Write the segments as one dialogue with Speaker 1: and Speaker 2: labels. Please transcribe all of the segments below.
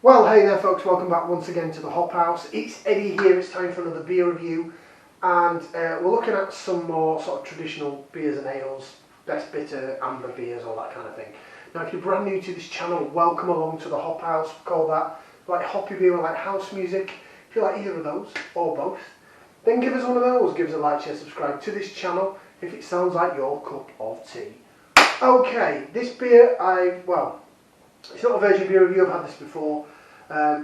Speaker 1: Well, hey there folks, welcome back once again to the Hop House. It's Eddie here, it's time for another beer review, and we're looking at some more sort of traditional beers and ales, best bitter, amber beers, all that kind of thing. Now if you're brand new to this channel, welcome along to the Hop House. We call that like hoppy beer or like house music. If you like either of those, or both, then give us one of those. Give us a like, share, subscribe to this channel if it sounds like your cup of tea. Okay, this beer, it's not a virgin beer review, I've had this before. I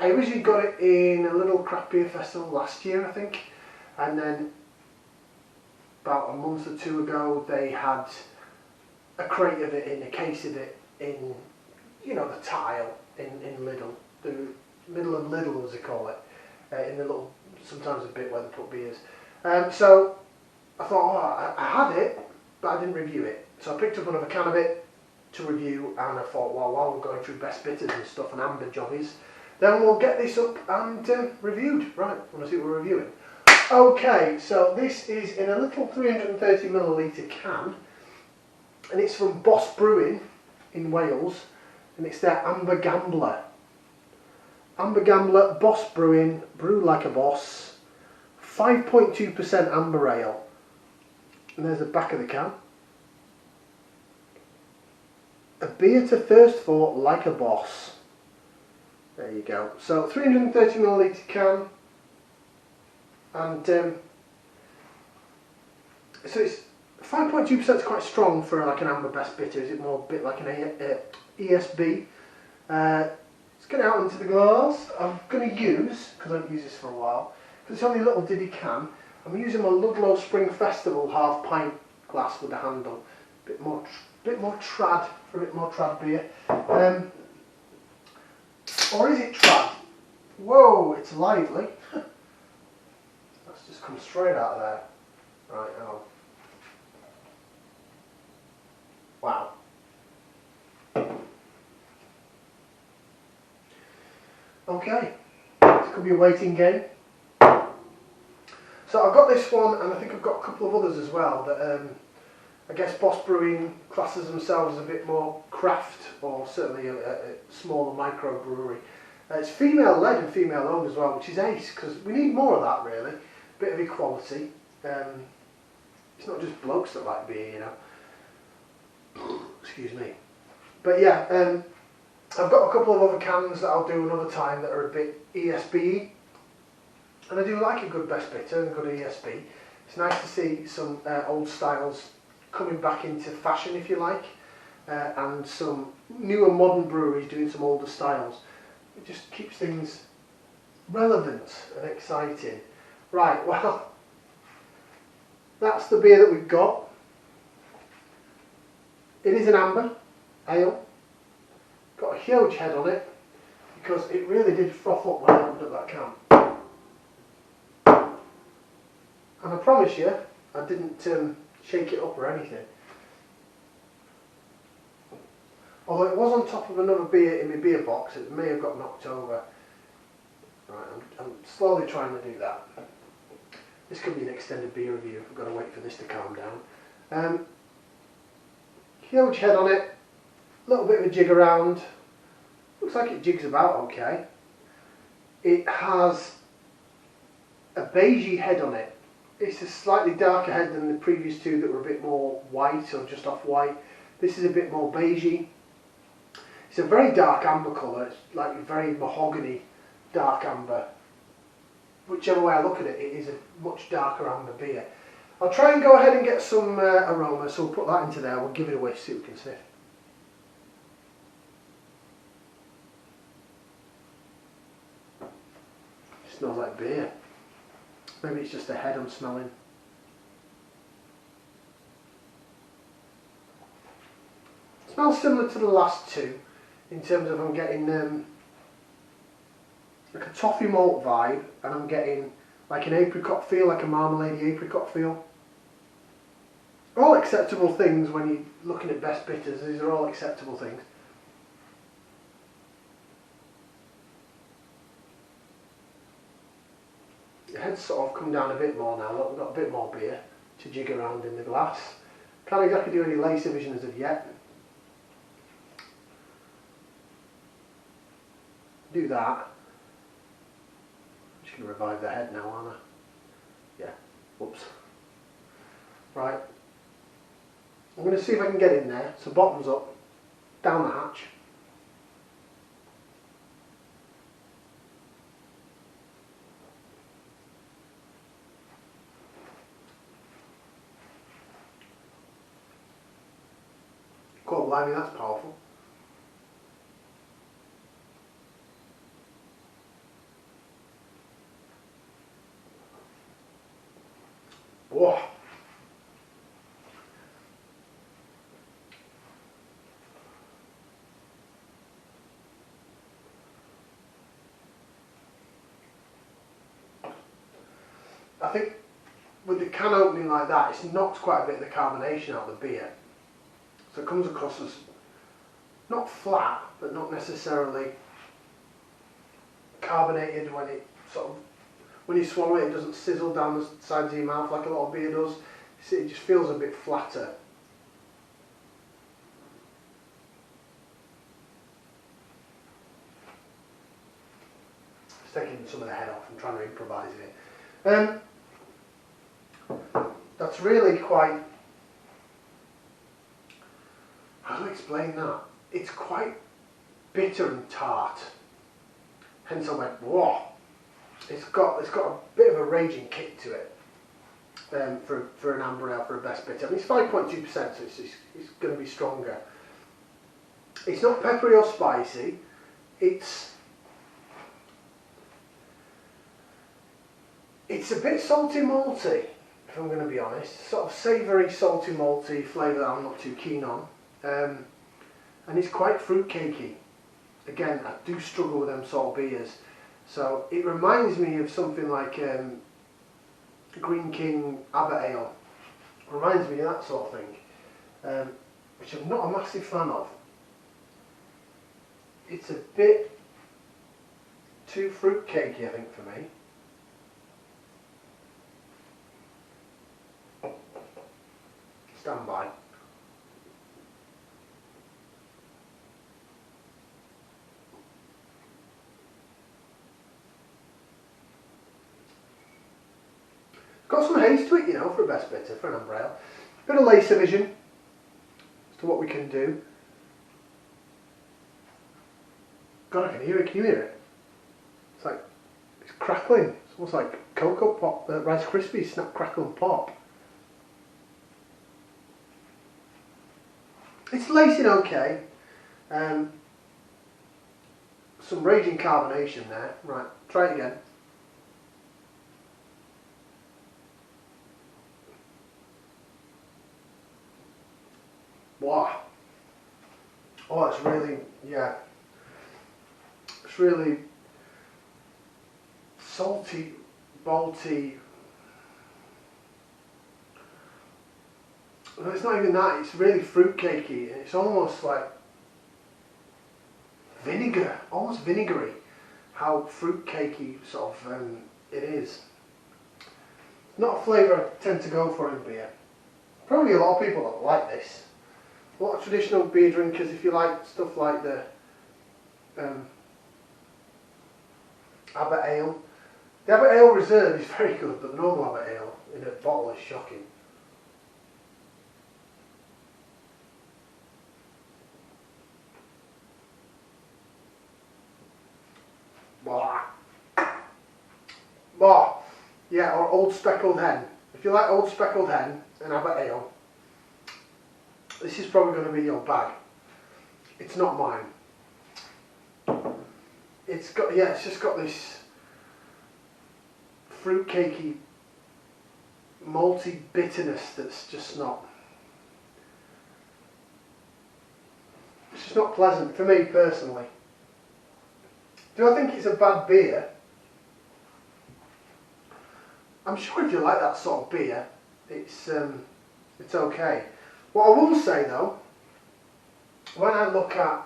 Speaker 1: originally got it in a Lidl Craft Beer Festival last year, I think, and then about a month or two ago they had a crate of it, in a case of it, in, you know, the tile in Lidl, the middle of Lidl as they call it, in the little, sometimes a bit where they put beers. So I thought, oh, I had it, but I didn't review it. So I picked up another can of it to review, and I thought, well, while we're going through best bitters and stuff and amber jobbies, then we'll get this up and reviewed. Right, I want to see what we're reviewing. Okay, so this is in a little 330ml can, and it's from Boss Brewing in Wales, and it's their Amber Gambler. Amber Gambler, Boss Brewing, brew like a boss, 5.2% amber ale. And there's the back of the can. A beer to thirst for like a boss. There you go. So 330ml can, and so it's 5.2% is quite strong for like an amber best bitter. Is it more a bit like an ESB? Let's get it out into the glass. I'm going to use, because I haven't used this for a while, because it's only a little diddy can, I'm using my Ludlow Spring Festival half pint glass with the handle. Bit more trad, for a bit more trad beer. Or is it trad? Whoa, it's lively. That's just come straight out of there. Right, hang on. Wow. Okay, this could be a waiting game. So I've got this one, and I think I've got a couple of others as well that I guess Boss Brewing classes themselves as a bit more craft, or certainly a smaller micro brewery. It's female led and female owned as well, which is ace, because we need more of that really. Bit of equality. It's not just blokes that like beer, you know. Excuse me. But yeah, I've got a couple of other cans that I'll do another time that are a bit ESB-y. And I do like a good best bitter and a good ESB. It's nice to see some old styles coming back into fashion, if you like, and some newer modern breweries doing some older styles. It just keeps things relevant and exciting. Right, well, that's the beer that we've got. It is an amber ale. Got a huge head on it, because it really did froth up when I opened up that can. And I promise you, I didn't shake it up or anything. Although it was on top of another beer in my beer box, it may have got knocked over. Right, I'm slowly trying to do that. This could be an extended beer review. I've got to wait for this to calm down. Huge head on it, a little bit of a jig around. Looks like it jigs about okay. It has a beigey head on it. It's a slightly darker head than the previous two that were a bit more white or just off white. This is a bit more beigey. It's a very dark amber colour. It's like a very mahogany dark amber. Whichever way I look at it, it is a much darker amber beer. I'll try and go ahead and get some aroma, so we'll put that into there. We'll give it a whiff, see what we can sniff. It smells like beer. Maybe it's just the head I'm smelling. It smells similar to the last two, in terms of I'm getting like a toffee malt vibe, and I'm getting like an apricot feel, like a marmalade apricot feel. All acceptable things when you're looking at best bitters. These are all acceptable things. The head's sort of come down a bit more now. Look, we've got a bit more beer to jig around in the glass. Can't exactly do any laser vision as of yet. do that. I'm just going to revive the head now, aren't I? Yeah, whoops. Right, I'm going to see if I can get in there. So bottoms up, down the hatch. God blimey, that's powerful. Whoa. I think with the can opening like that, it's knocked quite a bit of the carbonation out of the beer. So it comes across as not flat, but not necessarily carbonated when it sort of, when you swallow it, it doesn't sizzle down the sides of your mouth like a lot of beer does. It just feels a bit flatter. It's taking some of the head off and trying to improvise it. That's really quite, how do I explain that? It's quite bitter and tart. Hence I went, whoa. It's got a bit of a raging kick to it for an amber ale, for a best bitter. I mean, it's 5.2%, so it's going to be stronger. It's not peppery or spicy. It's a bit salty malty, if I'm going to be honest. Sort of savoury, salty malty flavour that I'm not too keen on. And it's quite fruit cakey. Again, I do struggle with them sort of beers. So it reminds me of something like Green King Abbot Ale. It reminds me of that sort of thing, which I'm not a massive fan of. It's a bit too fruit cakey, I think, for me. Stand by. Got some haze to it, you know, for a best bitter, for an amber ale. Bit of laser vision as to what we can do. God, I can hear it. Can you hear it? It's like, it's crackling. It's almost like Cocoa Pop, Rice Krispies, snap, crackle and pop. It's lacing okay. Some raging carbonation there. Right, try it again. Wow. Oh, it's really, yeah. It's really salty, malty. Well, it's not even that, it's really fruit cakey. It's almost like vinegar, almost vinegary, how fruit cakey sort of it is. Not a flavour I tend to go for in beer. Probably a lot of people don't like this. A lot of traditional beer drinkers, if you like stuff like the Abbot Ale. The Abbot Ale Reserve is very good, but the normal Abbot Ale in a bottle is shocking. Bah. Yeah, or Old Speckled Hen. If you like Old Speckled Hen and Abbot Ale, this is probably going to be your bag. It's not mine. It's got, yeah, it's just got this fruit cakey, malty bitterness that's just not, it's just not pleasant for me personally. Do I think it's a bad beer? I'm sure if you like that sort of beer, it's okay. What I will say though, when I look at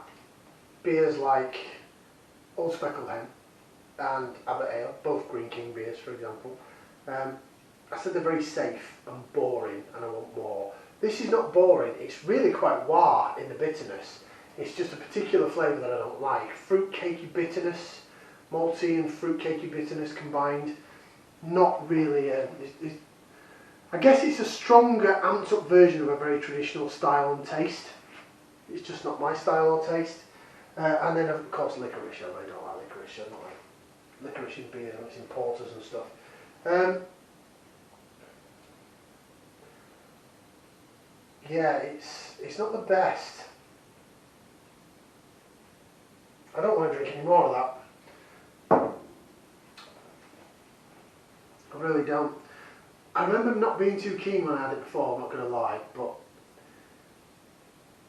Speaker 1: beers like Old Speckled Hen and Abbot Ale, both Green King beers for example, I said they're very safe and boring and I want more. This is not boring, it's really quite wah in the bitterness. It's just a particular flavour that I don't like. Fruit cakey bitterness, malty and fruit cakey bitterness combined. Not really I guess it's a stronger, amped up version of a very traditional style and taste. It's just not my style or taste. And then of course licorice. I really don't like licorice. I don't like licorice in beers and it's in porters and stuff. Yeah, it's not the best. I don't want to drink any more of that. I really don't. I remember not being too keen when I had it before, I'm not going to lie, but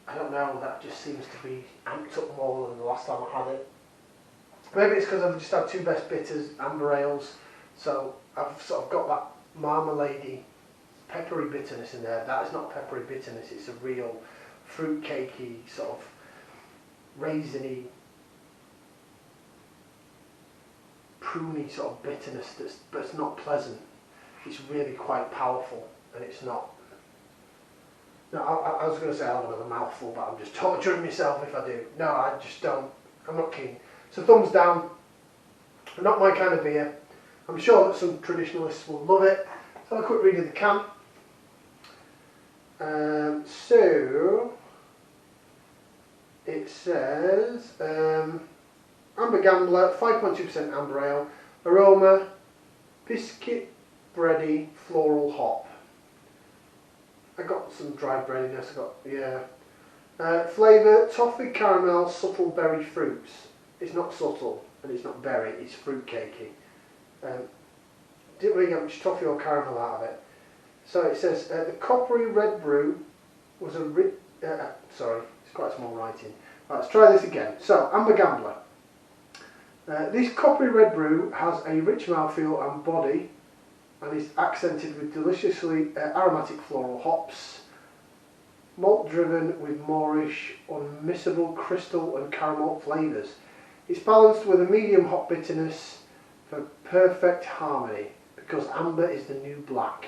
Speaker 1: I don't know, that just seems to be amped up more than the last time I had it. Maybe it's because I've just had two best bitters, amber ales, so I've sort of got that marmalade-y, peppery bitterness in there. That is not peppery bitterness, it's a real fruit cakey, sort of raisiny, pruny sort of bitterness but it's not pleasant. It's really quite powerful and it's not. No, I was going to say I'll have another mouthful, but I'm just torturing myself if I do. No, I just don't. I'm not keen. So thumbs down. Not my kind of beer. I'm sure that some traditionalists will love it. So I'll quick read of the can. So it says Amber Gambler, 5.2% amber ale, aroma, biscuit, bready, floral hop. I got some dried breadiness. Flavour, toffee, caramel, subtle berry fruits. It's not subtle and it's not berry. It's fruit cakey. Didn't really get much toffee or caramel out of it. So it says the coppery red brew was a sorry, it's quite small writing. Right, let's try this again. So Amber Gambler. This coppery red brew has a rich mouthfeel and body, and is accented with deliciously aromatic floral hops, malt driven with Moorish, unmissable crystal and caramel flavours. It's balanced with a medium hop bitterness for perfect harmony, because amber is the new black.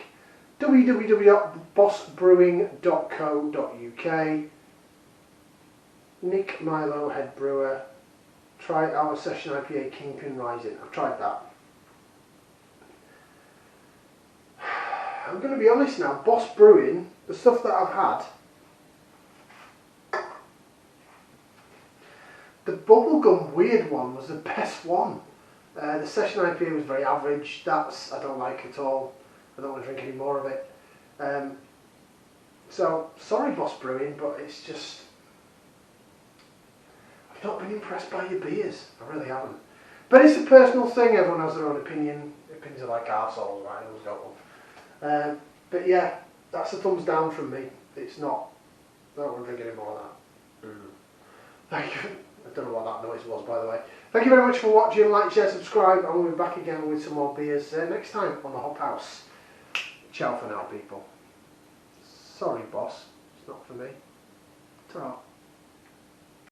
Speaker 1: www.bossbrewing.co.uk. Nick Milo, head brewer. Try our Session IPA Kingpin Rising. I've tried that. I'm going to be honest now, Boss Brewing, the stuff that I've had, the bubblegum weird one was the best one. The Session IPA was very average. That's I don't like at all. I don't want to drink any more of it. So sorry Boss Brewing, but it's just, I've not been impressed by your beers. I really haven't. But it's a personal thing. Everyone has their own opinion. Opinions are like arseholes, right? Everyone's got one. But yeah, that's a thumbs down from me. It's not. I don't want to drink any more of that. Thank you. I don't know what that noise was, by the way. Thank you very much for watching. Like, share, subscribe, and we'll be back again with some more beers next time on the Hop House. Ciao for now, people. Sorry, boss. It's not for me. Ta-ra.